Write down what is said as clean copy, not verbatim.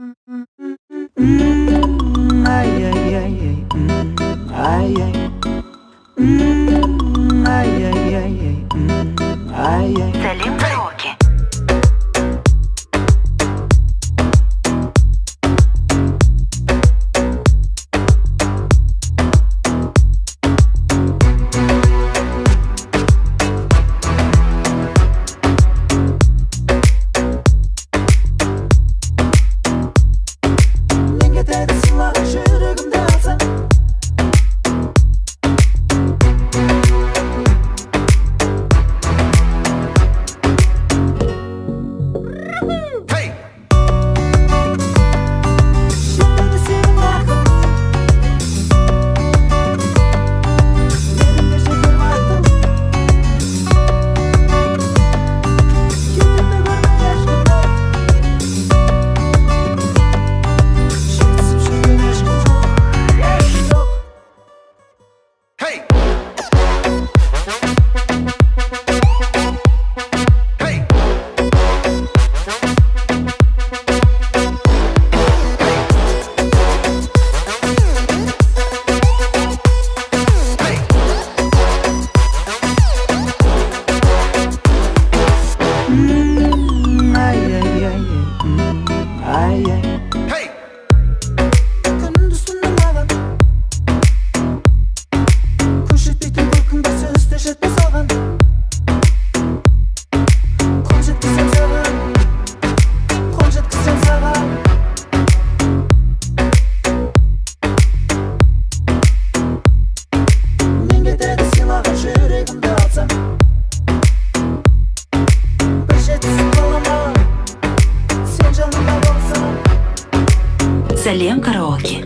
Ay, ay, ay, ay, ay, ay. Ay, ay, ay, ay, ay, ay. Салим Караоке. Мен кетеді сыйлаған жүрегімді алсаң. Жүрегі сенің арқаң. Менің де жеке бақытым. Күйімді көрмей ешкімді. Жетісіп жүрген ешкім жоқ, ешкім жоқ. Ay, ay, ay, ay, ay. Күндіз түні маған көз жетпейтін көркіңді сөзді жетпей салған. Қол жеткізсем саған, қол жеткізсем саған. Мен кетеді сыйлаған жүрегімді алсаң. Бір жетісіп қалама, сен жанымда болсаң. Салим Караоке.